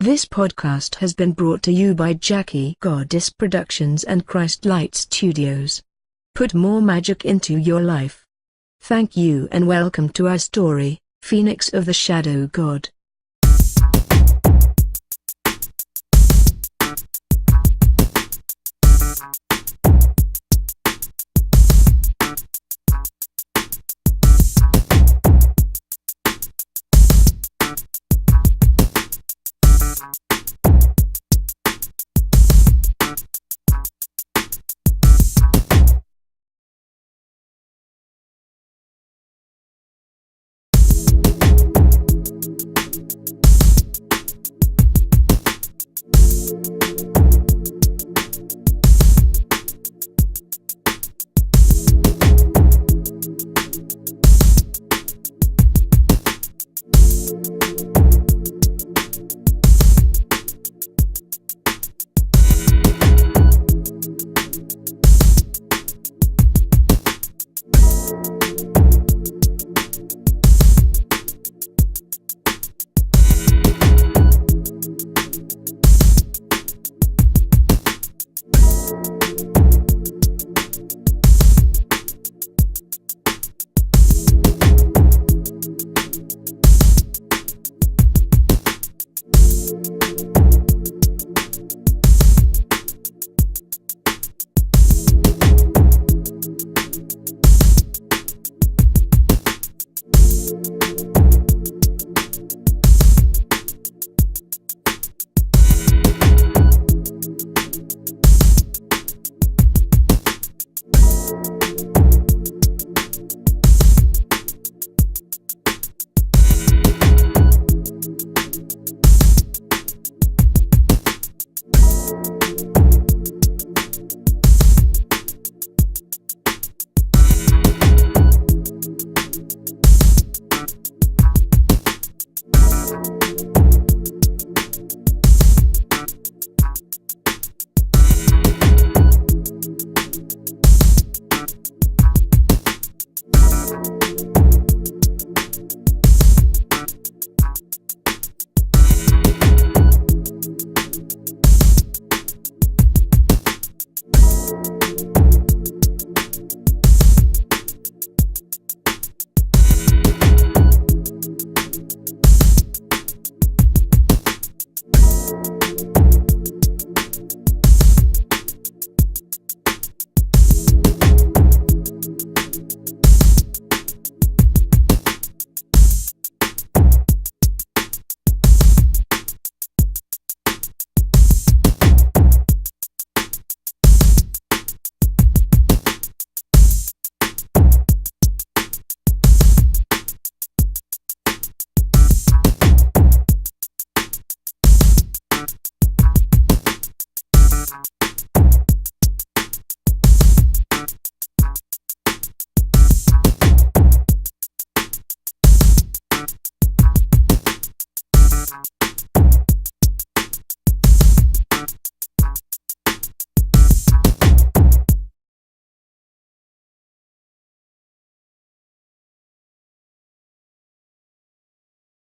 This podcast has been brought to you by Jackie Goddess Productions and Christlight Studios. Put more magic into your life. Thank you and welcome to our story, Phoenix of the Shadow God.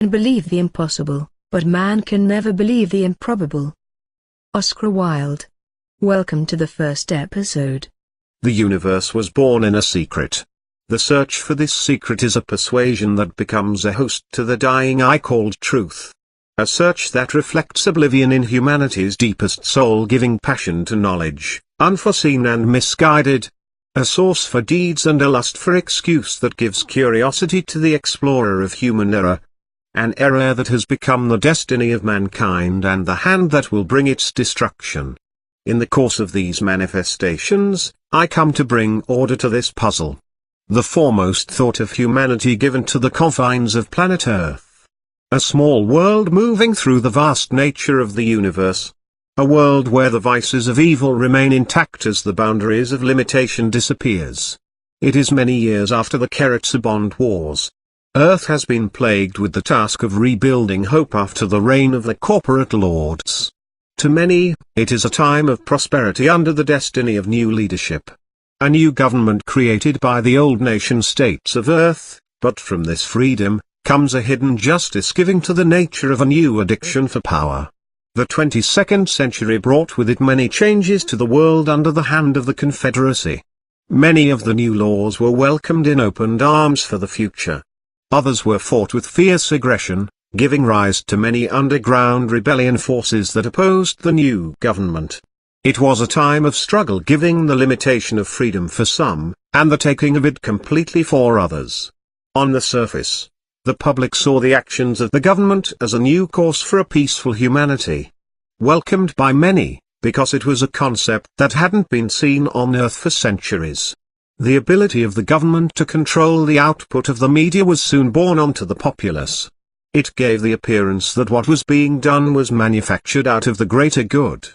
Can believe the impossible, but man can never believe the improbable. Oscar Wilde. Welcome to the first episode. The universe was born in a secret. The search for this secret is a persuasion that becomes a host to the dying I called truth. A search that reflects oblivion in humanity's deepest soul-giving passion to knowledge, unforeseen and misguided. A source for deeds and a lust for excuse that gives curiosity to the explorer of human error. An error that has become the destiny of mankind and the hand that will bring its destruction. In the course of these manifestations, I come to bring order to this puzzle. The foremost thought of humanity given to the confines of planet Earth. A small world moving through the vast nature of the universe. A world where the vices of evil remain intact as the boundaries of limitation disappears. It is many years after the Keretsabond Wars. Earth has been plagued with the task of rebuilding hope after the reign of the corporate lords. To many, it is a time of prosperity under the destiny of new leadership. A new government created by the old nation-states of Earth, but from this freedom, comes a hidden justice giving to the nature of a new addiction for power. The 22nd century brought with it many changes to the world under the hand of the Confederacy. Many of the new laws were welcomed in open arms for the future. Others were fought with fierce aggression, giving rise to many underground rebellion forces that opposed the new government. It was a time of struggle, giving the limitation of freedom for some, and the taking of it completely for others. On the surface, the public saw the actions of the government as a new course for a peaceful humanity. Welcomed by many, because it was a concept that hadn't been seen on Earth for centuries. The ability of the government to control the output of the media was soon borne onto the populace. It gave the appearance that what was being done was manufactured out of the greater good.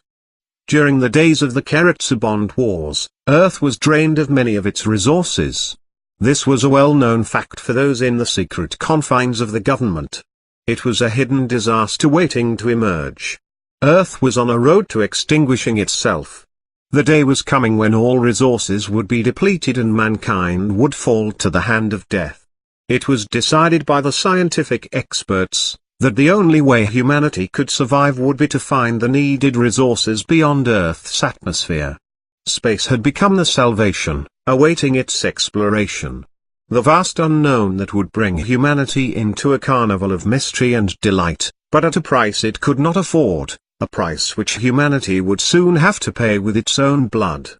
During the days of the Keretsubond Wars, Earth was drained of many of its resources. This was a well-known fact for those in the secret confines of the government. It was a hidden disaster waiting to emerge. Earth was on a road to extinguishing itself. The day was coming when all resources would be depleted and mankind would fall to the hand of death. It was decided by the scientific experts that the only way humanity could survive would be to find the needed resources beyond Earth's atmosphere. Space had become the salvation, awaiting its exploration. The vast unknown that would bring humanity into a carnival of mystery and delight, but at a price it could not afford, a price which humanity would soon have to pay with its own blood.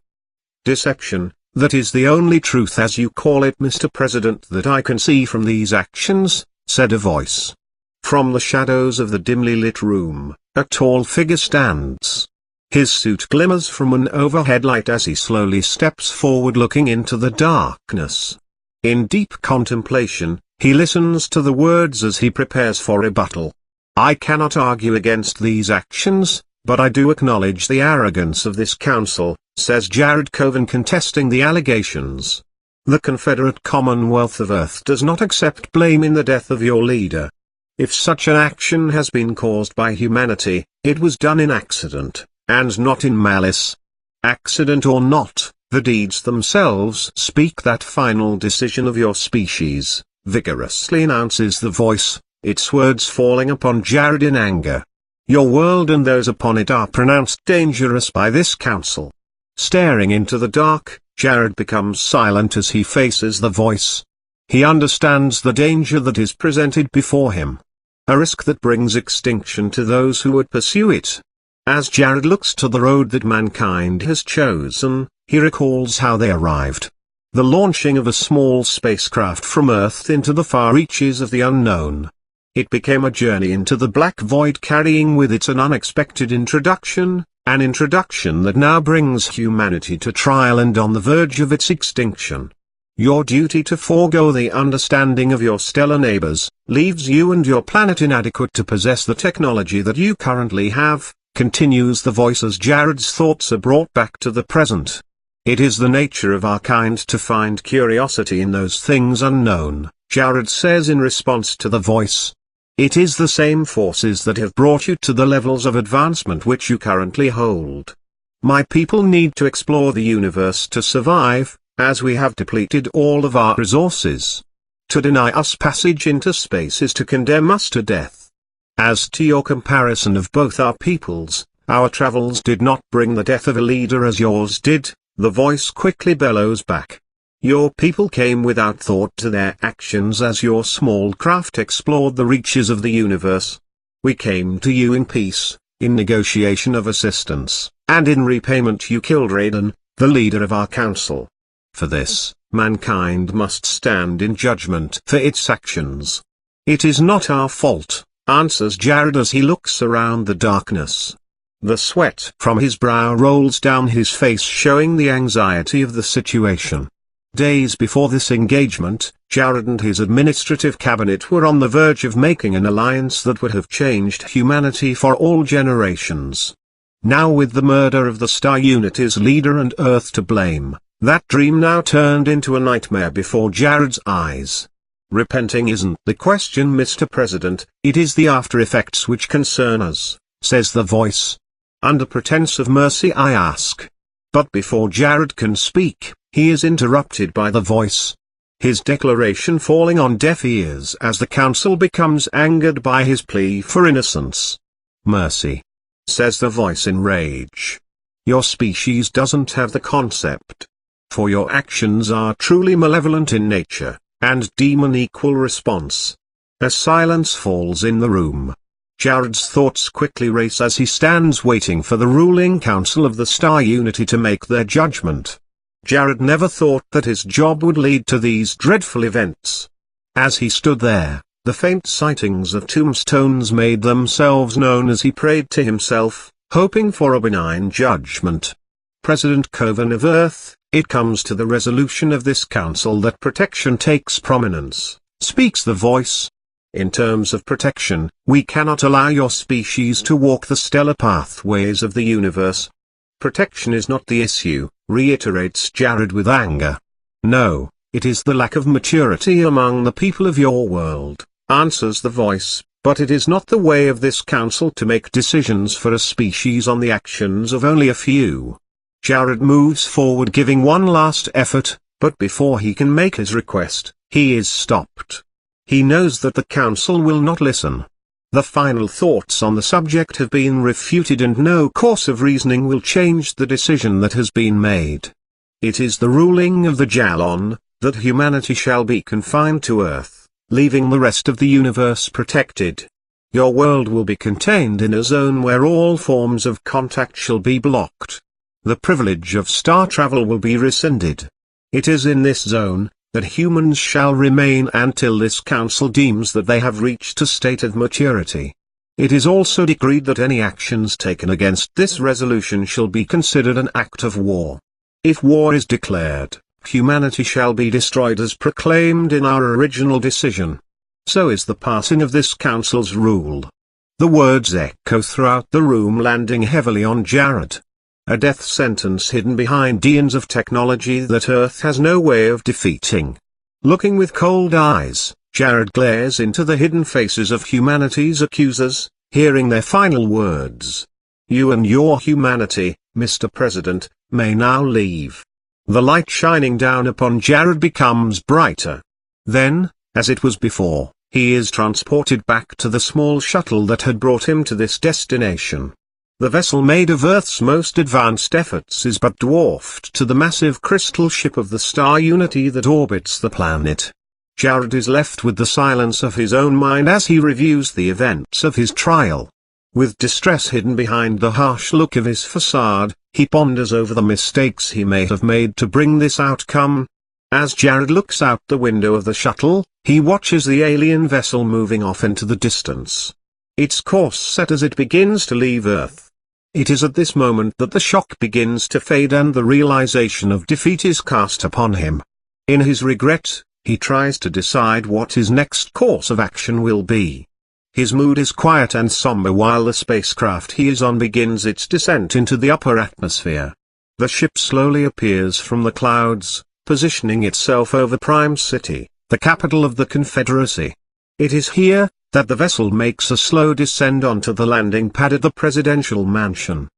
Deception, that is the only truth, as you call it, Mr. President, that I can see from these actions, said a voice. From the shadows of the dimly lit room, a tall figure stands. His suit glimmers from an overhead light as he slowly steps forward, looking into the darkness. In deep contemplation, he listens to the words as he prepares for rebuttal. I cannot argue against these actions, but I do acknowledge the arrogance of this council, says Jared Coven, contesting the allegations. The Confederate Commonwealth of Earth does not accept blame in the death of your leader. If such an action has been caused by humanity, it was done in accident, and not in malice. Accident or not, the deeds themselves speak that final decision of your species, vigorously announces the voice, its words falling upon Jared in anger. Your world and those upon it are pronounced dangerous by this council. Staring into the dark, Jared becomes silent as he faces the voice. He understands the danger that is presented before him. A risk that brings extinction to those who would pursue it. As Jared looks to the road that mankind has chosen, he recalls how they arrived. The launching of a small spacecraft from Earth into the far reaches of the unknown. It became a journey into the black void, carrying with it an unexpected introduction, an introduction that now brings humanity to trial and on the verge of its extinction. Your duty to forego the understanding of your stellar neighbors, leaves you and your planet inadequate to possess the technology that you currently have, continues the voice as Jared's thoughts are brought back to the present. It is the nature of our kind to find curiosity in those things unknown, Jared says in response to the voice. It is the same forces that have brought you to the levels of advancement which you currently hold. My people need to explore the universe to survive, as we have depleted all of our resources. To deny us passage into space is to condemn us to death. As to your comparison of both our peoples, our travels did not bring the death of a leader as yours did, the voice quickly bellows back. Your people came without thought to their actions as your small craft explored the reaches of the universe. We came to you in peace, in negotiation of assistance, and in repayment you killed Raiden, the leader of our council. For this, mankind must stand in judgment for its actions. It is not our fault, answers Jared as he looks around the darkness. The sweat from his brow rolls down his face, showing the anxiety of the situation. Days before this engagement, Jared and his administrative cabinet were on the verge of making an alliance that would have changed humanity for all generations. Now, with the murder of the Star Unity's leader and Earth to blame, that dream now turned into a nightmare before Jared's eyes. Repenting isn't the question, Mr. President, it is the after-effects which concern us, says the voice. Under pretense of mercy I ask. But before Jared can speak, he is interrupted by the voice. His declaration falling on deaf ears as the council becomes angered by his plea for innocence. Mercy. says the voice in rage. Your species doesn't have the concept. For your actions are truly malevolent in nature, and demon equal response. A silence falls in the room. Jared's thoughts quickly race as he stands waiting for the ruling council of the Star Unity to make their judgment. Jared never thought that his job would lead to these dreadful events. As he stood there, the faint sightings of tombstones made themselves known as he prayed to himself, hoping for a benign judgment. President Coven of Earth, it comes to the resolution of this council that protection takes prominence, speaks the voice. In terms of protection, we cannot allow your species to walk the stellar pathways of the universe. Protection is not the issue, reiterates Jared with anger. No, it is the lack of maturity among the people of your world, answers the voice, but it is not the way of this council to make decisions for a species on the actions of only a few. Jared moves forward giving one last effort, but before he can make his request, he is stopped. He knows that the council will not listen. The final thoughts on the subject have been refuted and no course of reasoning will change the decision that has been made. It is the ruling of the Jalon, that humanity shall be confined to Earth, leaving the rest of the universe protected. Your world will be contained in a zone where all forms of contact shall be blocked. The privilege of star travel will be rescinded. It is in this zone that humans shall remain until this council deems that they have reached a state of maturity. It is also decreed that any actions taken against this resolution shall be considered an act of war. If war is declared, humanity shall be destroyed as proclaimed in our original decision. So is the passing of this council's rule. The words echo throughout the room, landing heavily on Jared. A death sentence hidden behind eons of technology that Earth has no way of defeating. Looking with cold eyes, Jared glares into the hidden faces of humanity's accusers, hearing their final words. You and your humanity, Mr. President, may now leave. The light shining down upon Jared becomes brighter. Then, as it was before, he is transported back to the small shuttle that had brought him to this destination. The vessel made of Earth's most advanced efforts is but dwarfed to the massive crystal ship of the Star Unity that orbits the planet. Jared is left with the silence of his own mind as he reviews the events of his trial. With distress hidden behind the harsh look of his facade, he ponders over the mistakes he may have made to bring this outcome. As Jared looks out the window of the shuttle, he watches the alien vessel moving off into the distance. Its course set as it begins to leave Earth. It is at this moment that the shock begins to fade and the realization of defeat is cast upon him. In his regret, he tries to decide what his next course of action will be. His mood is quiet and somber while the spacecraft he is on begins its descent into the upper atmosphere. The ship slowly appears from the clouds, positioning itself over Prime City, the capital of the Confederacy. It is here that the vessel makes a slow descent onto the landing pad at the presidential mansion.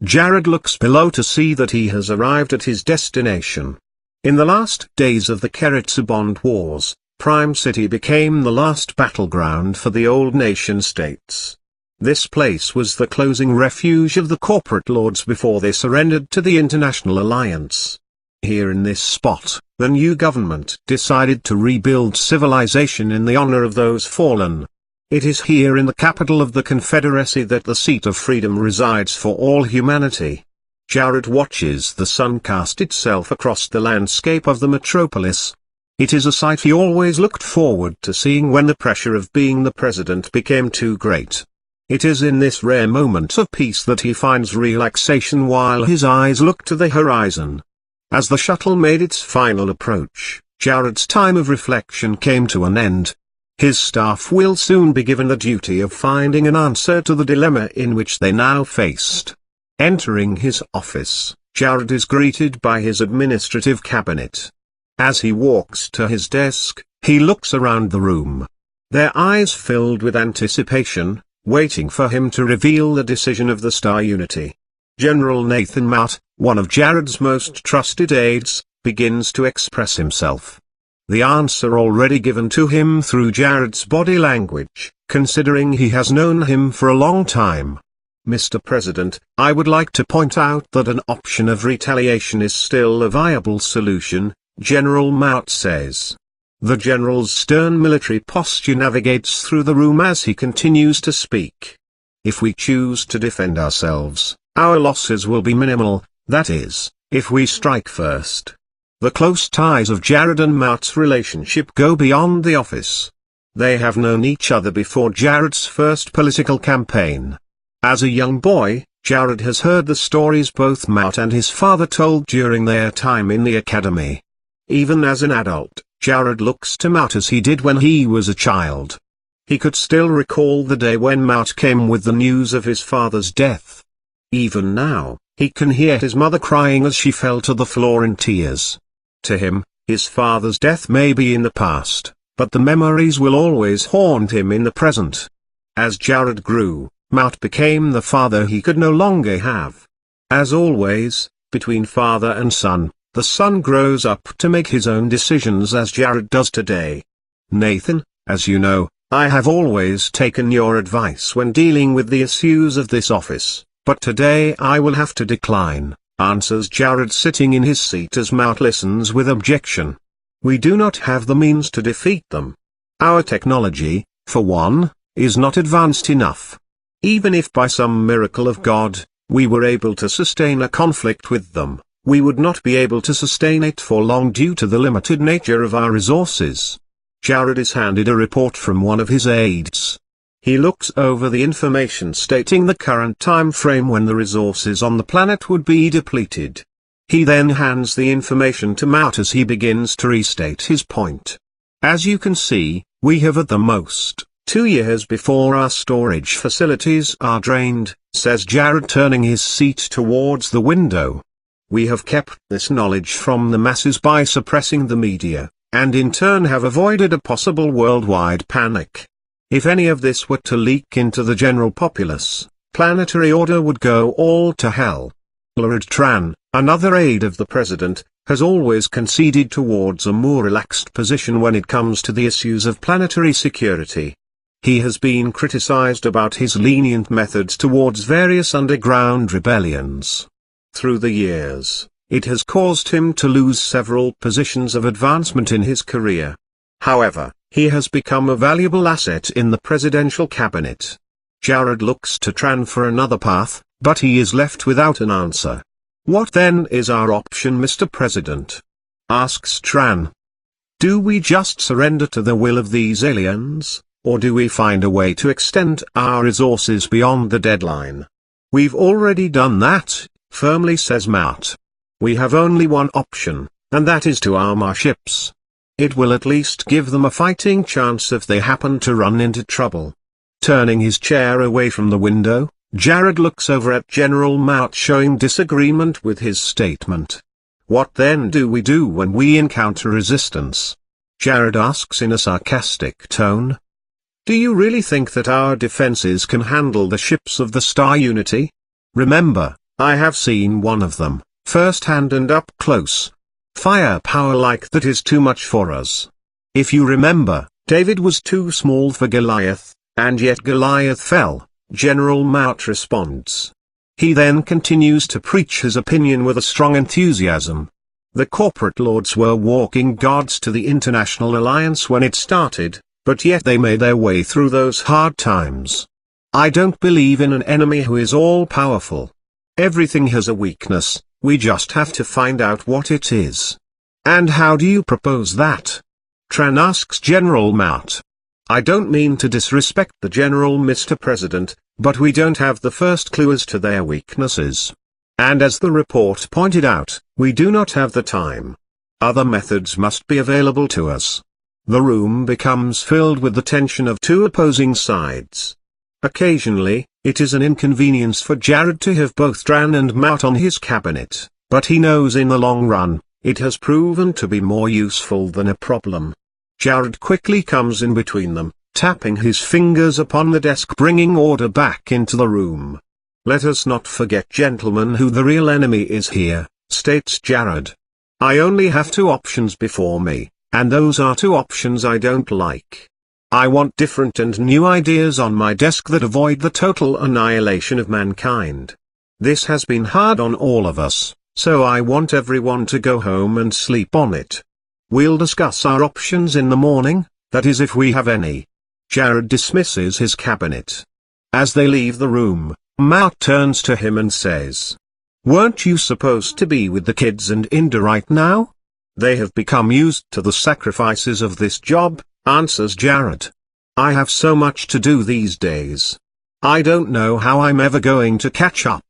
Jared looks below to see that he has arrived at his destination. In the last days of the Keretsu-Bond Wars, Prime City became the last battleground for the old nation-states. This place was the closing refuge of the corporate lords before they surrendered to the International Alliance. Here in this spot, the new government decided to rebuild civilization in the honor of those fallen. It is here in the capital of the Confederacy that the seat of freedom resides for all humanity. Jared watches the sun cast itself across the landscape of the metropolis. It is a sight he always looked forward to seeing when the pressure of being the president became too great. It is in this rare moment of peace that he finds relaxation while his eyes look to the horizon. As the shuttle made its final approach, Jared's time of reflection came to an end. His staff will soon be given the duty of finding an answer to the dilemma in which they now faced. Entering his office, Jared is greeted by his administrative cabinet. As he walks to his desk, he looks around the room. Their eyes filled with anticipation, waiting for him to reveal the decision of the Star Unity. General Nathan Mott, one of Jared's most trusted aides, begins to express himself. The answer already given to him through Jared's body language, considering he has known him for a long time. Mr. President, I would like to point out that an option of retaliation is still a viable solution, General Mout says. The general's stern military posture navigates through the room as he continues to speak. If we choose to defend ourselves, our losses will be minimal, that is, if we strike first. The close ties of Jared and Mout's relationship go beyond the office. They have known each other before Jared's first political campaign. As a young boy, Jared has heard the stories both Mout and his father told during their time in the academy. Even as an adult, Jared looks to Mout as he did when he was a child. He could still recall the day when Mout came with the news of his father's death. Even now, he can hear his mother crying as she fell to the floor in tears. To him, his father's death may be in the past, but the memories will always haunt him in the present. As Jared grew, Mout became the father he could no longer have. As always, between father and son, the son grows up to make his own decisions as Jared does today. Nathan, as you know, I have always taken your advice when dealing with the issues of this office, but today I will have to decline, answers Jared sitting in his seat as Mout listens with objection. We do not have the means to defeat them. Our technology, for one, is not advanced enough. Even if by some miracle of God, we were able to sustain a conflict with them, we would not be able to sustain it for long due to the limited nature of our resources. Jared is handed a report from one of his aides. He looks over the information stating the current time frame when the resources on the planet would be depleted. He then hands the information to Mout as he begins to restate his point. As you can see, we have at the most 2 years before our storage facilities are drained, says Jared turning his seat towards the window. We have kept this knowledge from the masses by suppressing the media, and in turn have avoided a possible worldwide panic. If any of this were to leak into the general populace, planetary order would go all to hell. Lord Tran, another aide of the president, has always conceded towards a more relaxed position when it comes to the issues of planetary security. He has been criticized about his lenient methods towards various underground rebellions. Through the years, it has caused him to lose several positions of advancement in his career. However, he has become a valuable asset in the presidential cabinet. Jared looks to Tran for another path, but he is left without an answer. What then is our option, Mr. President? Asks Tran. Do we just surrender to the will of these aliens, or do we find a way to extend our resources beyond the deadline? We've already done that, firmly says Mout. We have only one option, and that is to arm our ships. It will at least give them a fighting chance if they happen to run into trouble. Turning his chair away from the window, Jared looks over at General Mout showing disagreement with his statement. What then do we do when we encounter resistance? Jared asks in a sarcastic tone. Do you really think that our defenses can handle the ships of the Star Unity? Remember, I have seen one of them, first-hand and up close. Firepower like that is too much for us. If you remember, David was too small for Goliath, and yet Goliath fell, General Mout responds. He then continues to preach his opinion with a strong enthusiasm. The corporate lords were walking gods to the International Alliance when it started, but yet they made their way through those hard times. I don't believe in an enemy who is all-powerful. Everything has a weakness, we just have to find out what it is. And how do you propose that? Tran asks General Mout. I don't mean to disrespect the General, Mr. President, but we don't have the first clue as to their weaknesses. And as the report pointed out, we do not have the time. Other methods must be available to us. The room becomes filled with the tension of two opposing sides. Occasionally, it is an inconvenience for Jared to have both Tran and Mout on his cabinet, but he knows in the long run, it has proven to be more useful than a problem. Jared quickly comes in between them, tapping his fingers upon the desk, bringing order back into the room. Let us not forget, gentlemen, who the real enemy is here, states Jared. I only have two options before me, and those are two options I don't like. I want different and new ideas on my desk that avoid the total annihilation of mankind. This has been hard on all of us, so I want everyone to go home and sleep on it. We'll discuss our options in the morning, that is if we have any. Jared dismisses his cabinet. As they leave the room, Matt turns to him and says, "Weren't you supposed to be with the kids and Inda right now? They have become used to the sacrifices of this job," answers Jared. "I have so much to do these days. I don't know how I'm ever going to catch up."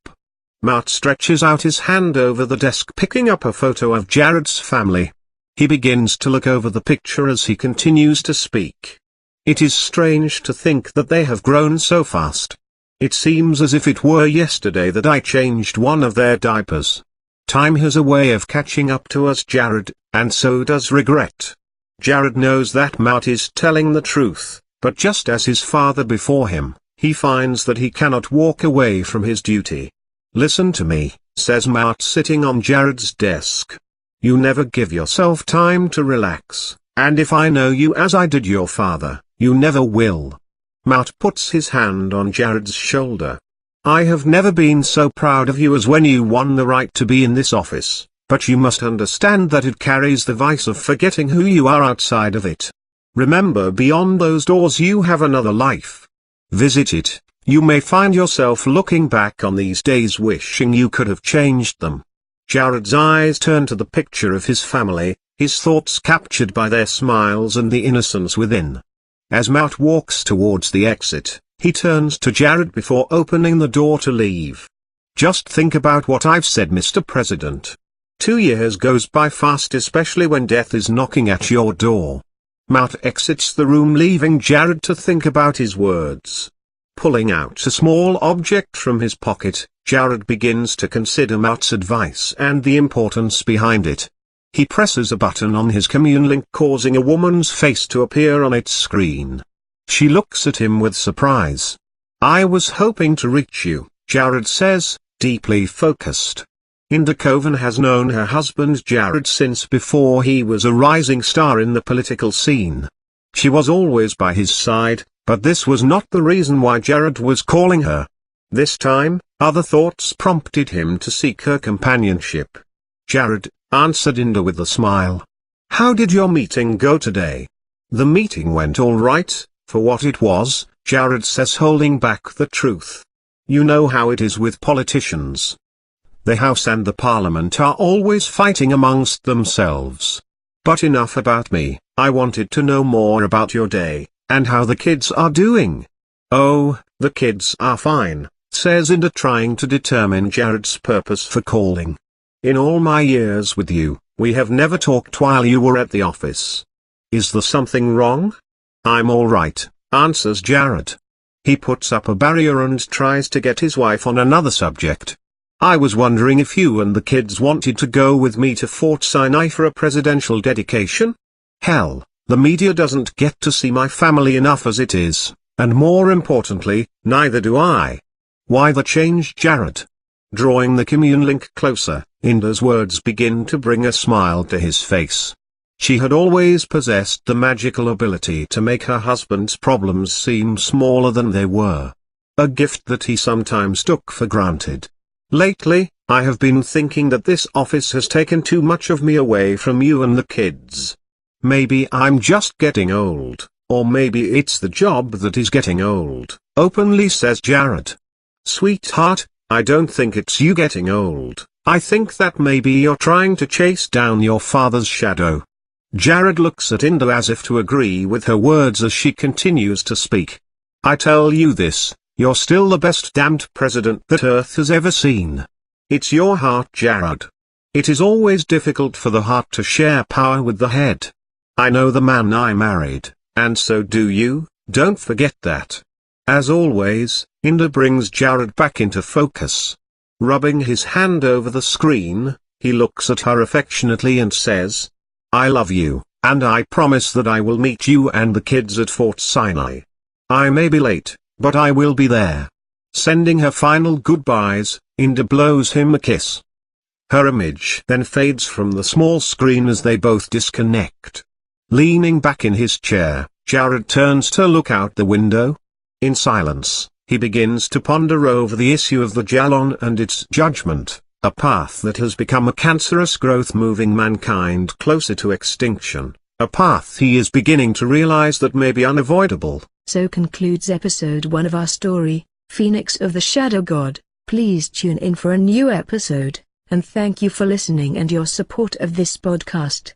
Matt stretches out his hand over the desk picking up a photo of Jared's family. He begins to look over the picture as he continues to speak. It is strange to think that they have grown so fast. It seems as if it were yesterday that I changed one of their diapers. Time has a way of catching up to us, Jared, and so does regret. Jared knows that Matt is telling the truth, but just as his father before him, he finds that he cannot walk away from his duty. "Listen to me," says Matt sitting on Jared's desk. "You never give yourself time to relax, and if I know you as I did your father, you never will." Matt puts his hand on Jared's shoulder. "I have never been so proud of you as when you won the right to be in this office, but you must understand that it carries the vice of forgetting who you are outside of it. Remember, beyond those doors you have another life. Visit it. You may find yourself looking back on these days wishing you could have changed them." Jared's eyes turn to the picture of his family, his thoughts captured by their smiles and the innocence within. As Matt walks towards the exit, he turns to Jared before opening the door to leave. "Just think about what I've said, Mr. President. 2 years goes by fast, especially when death is knocking at your door." Matt exits the room, leaving Jared to think about his words. Pulling out a small object from his pocket, Jared begins to consider Matt's advice and the importance behind it. He presses a button on his commune link, causing a woman's face to appear on its screen. She looks at him with surprise. "I was hoping to reach you," Jared says, deeply focused. Inda Coven has known her husband Jared since before he was a rising star in the political scene. She was always by his side, but this was not the reason why Jared was calling her. This time, other thoughts prompted him to seek her companionship. "Jared," answered Inda with a smile. "How did your meeting go today?" "The meeting went all right, for what it was," Jared says, holding back the truth. "You know how it is with politicians. The House and the Parliament are always fighting amongst themselves. But enough about me, I wanted to know more about your day, and how the kids are doing." "Oh, the kids are fine," says Inda, trying to determine Jared's purpose for calling. "In all my years with you, we have never talked while you were at the office. Is there something wrong?" "I'm all right," answers Jared. He puts up a barrier and tries to get his wife on another subject. "I was wondering if you and the kids wanted to go with me to Fort Sinai for a presidential dedication? Hell, the media doesn't get to see my family enough as it is, and more importantly, neither do I." "Why the change, Jared?" Drawing the commune link closer, Inda's words begin to bring a smile to his face. She had always possessed the magical ability to make her husband's problems seem smaller than they were. A gift that he sometimes took for granted. "Lately, I have been thinking that this office has taken too much of me away from you and the kids. Maybe I'm just getting old, or maybe it's the job that is getting old," openly says Jared. "Sweetheart, I don't think it's you getting old. I think that maybe you're trying to chase down your father's shadow." Jared looks at Inda as if to agree with her words as she continues to speak. "I tell you this, you're still the best damned president that Earth has ever seen. It's your heart, Jared. It is always difficult for the heart to share power with the head. I know the man I married, and so do you, don't forget that." As always, Inda brings Jared back into focus. Rubbing his hand over the screen, he looks at her affectionately and says, "I love you, and I promise that I will meet you and the kids at Fort Sinai. I may be late, but I will be there." Sending her final goodbyes, Inda blows him a kiss. Her image then fades from the small screen as they both disconnect. Leaning back in his chair, Jared turns to look out the window. In silence, he begins to ponder over the issue of the Jalon and its judgment, a path that has become a cancerous growth moving mankind closer to extinction, a path he is beginning to realize that may be unavoidable. So concludes episode 1 of our story, Phoenix of the Shadow God. Please tune in for a new episode, and thank you for listening and your support of this podcast.